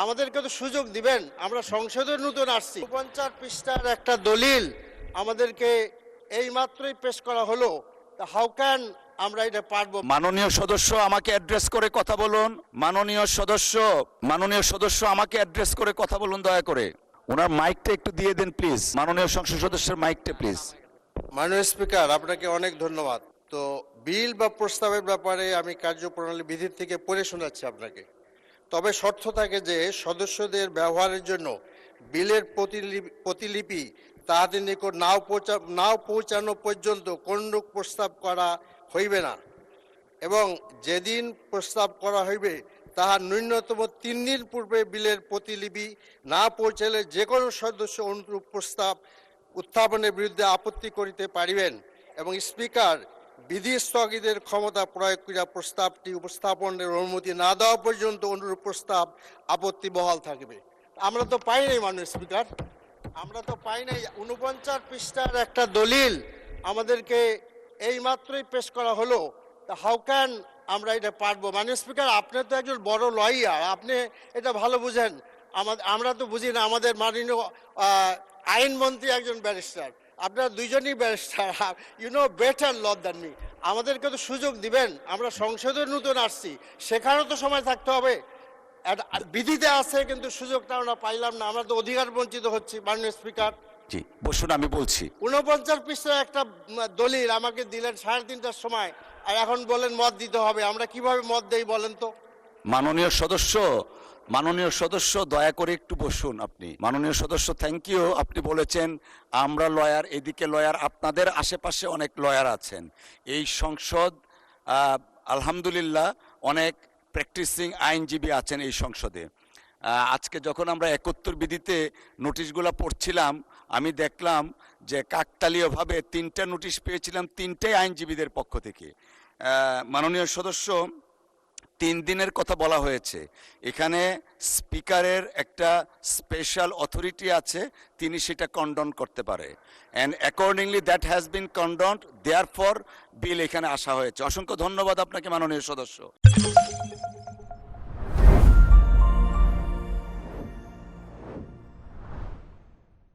আমাদেরকে তো সুযোগ দিবেন। আমরা সংসদে নতুন আসছি, 50 পৃষ্ঠার একটা দলিল আমাদেরকে এই মাত্রই পেশ করা হলো। হাউ ক্যান আমরা এটা পারবো? মাননীয় সদস্য আমাকে অ্যাড্রেস করে কথা বলুন। মাননীয় সদস্য আমাকে অ্যাড্রেস করে কথা বলুন দয়া করে। ওনার মাইকটা একটু দিয়ে দেন প্লিজ। মাননীয় সংসদ সদস্যের মাইকটা প্লিজ। মাননীয় স্পিকার, আপনাকে অনেক ধন্যবাদ। তো বিল বা প্রস্তাবের ব্যাপারে আমি কার্যপ্রণালী বিধি থেকে পড়ে শোনাচ্ছি আপনাকে। তবে শর্ত থাকে যে সদস্যদের ব্যবহারের জন্য বিলের প্রতিলিপি তাহাদের নিকট নাও পৌঁছানো পর্যন্ত কোনরূপ প্রস্তাব করা হইবে না, এবং যেদিন প্রস্তাব করা হইবে তাহার ন্যূনতম 3 দিন পূর্বে বিলের প্রতিলিপি না পৌঁছালে যে কোনো সদস্য অনুরূপ প্রস্তাব উত্থাপনের বিরুদ্ধে আপত্তি করিতে পারিবেন, এবং স্পিকার বিধি স্থগিতের ক্ষমতা প্রয়োগ করিয়া প্রস্তাবটি উপস্থাপনের অনুমতি না দেওয়া পর্যন্ত অনুরূপ প্রস্তাব আপত্তি বহাল থাকবে। আমরা তো পাই নাই মাননীয় স্পিকার, আমরা তো পাই নাই। 49 পৃষ্ঠার একটা দলিল আমাদেরকে এই মাত্রই পেশ করা হলো। হাউ ক্যান আমরা এটা পারবো? মাননীয় স্পিকার, আপনি তো একজন বড় লয়ার, আপনি এটা ভালো বুঝেন। আমরা তো বুঝি না। আমাদের মাননীয় আইনমন্ত্রী একজন ব্যারিস্টার, আপনারা দুইজনই barrister, you know better law than me. আমাদেরকে তো সুযোগ দিবেন। আমরা সংসদে নতুন আসছি, সেখানেও তো সময় থাকতে হবে। বিধিতে আছে কিন্তু সুযোগটা আমরা পাইলাম না, আমরা তো অধিকার বঞ্চিত হচ্ছি। মাননীয় স্পিকার, জি বসুন, আমি বলছি। 49 পৃষ্ঠার একটা দলিল আমাকে দিলেন 3:30টার সময়, আর এখন বলেন মত দিতে হবে। আমরা কিভাবে মত দেই বলেন তো? মাননীয় সদস্য দয়া করে একটু বসুন আপনি। মাননীয় সদস্য থ্যাংক ইউ। আপনি বলেছেন আমরা লয়ার, এদিকে লয়ার, আপনাদের আশেপাশে অনেক লয়ার আছেন। এই সংসদ আলহামদুলিল্লাহ অনেক প্র্যাকটিসিং আইনজীবী আছেন এই সংসদে। আজকে যখন আমরা 71 বিধিতে নোটিশগুলো পড়ছিলাম, আমি দেখলাম যে কাকতালীয়ভাবে 3টা নোটিশ পেয়েছিলাম, 3টাই আইনজীবীদের পক্ষ থেকে। মাননীয় সদস্য, 3 দিনের কথা বলা হয়েছে। এখানে স্পিকারের একটা স্পেশাল অথরিটি আছে, তিনি সেটা কন্ডন করতে পারে, and accordingly that has been condoned, therefore bill এখানে আসা হয়েছে। অসংখ্য ধন্যবাদ আপনাকে মাননীয় সদস্য।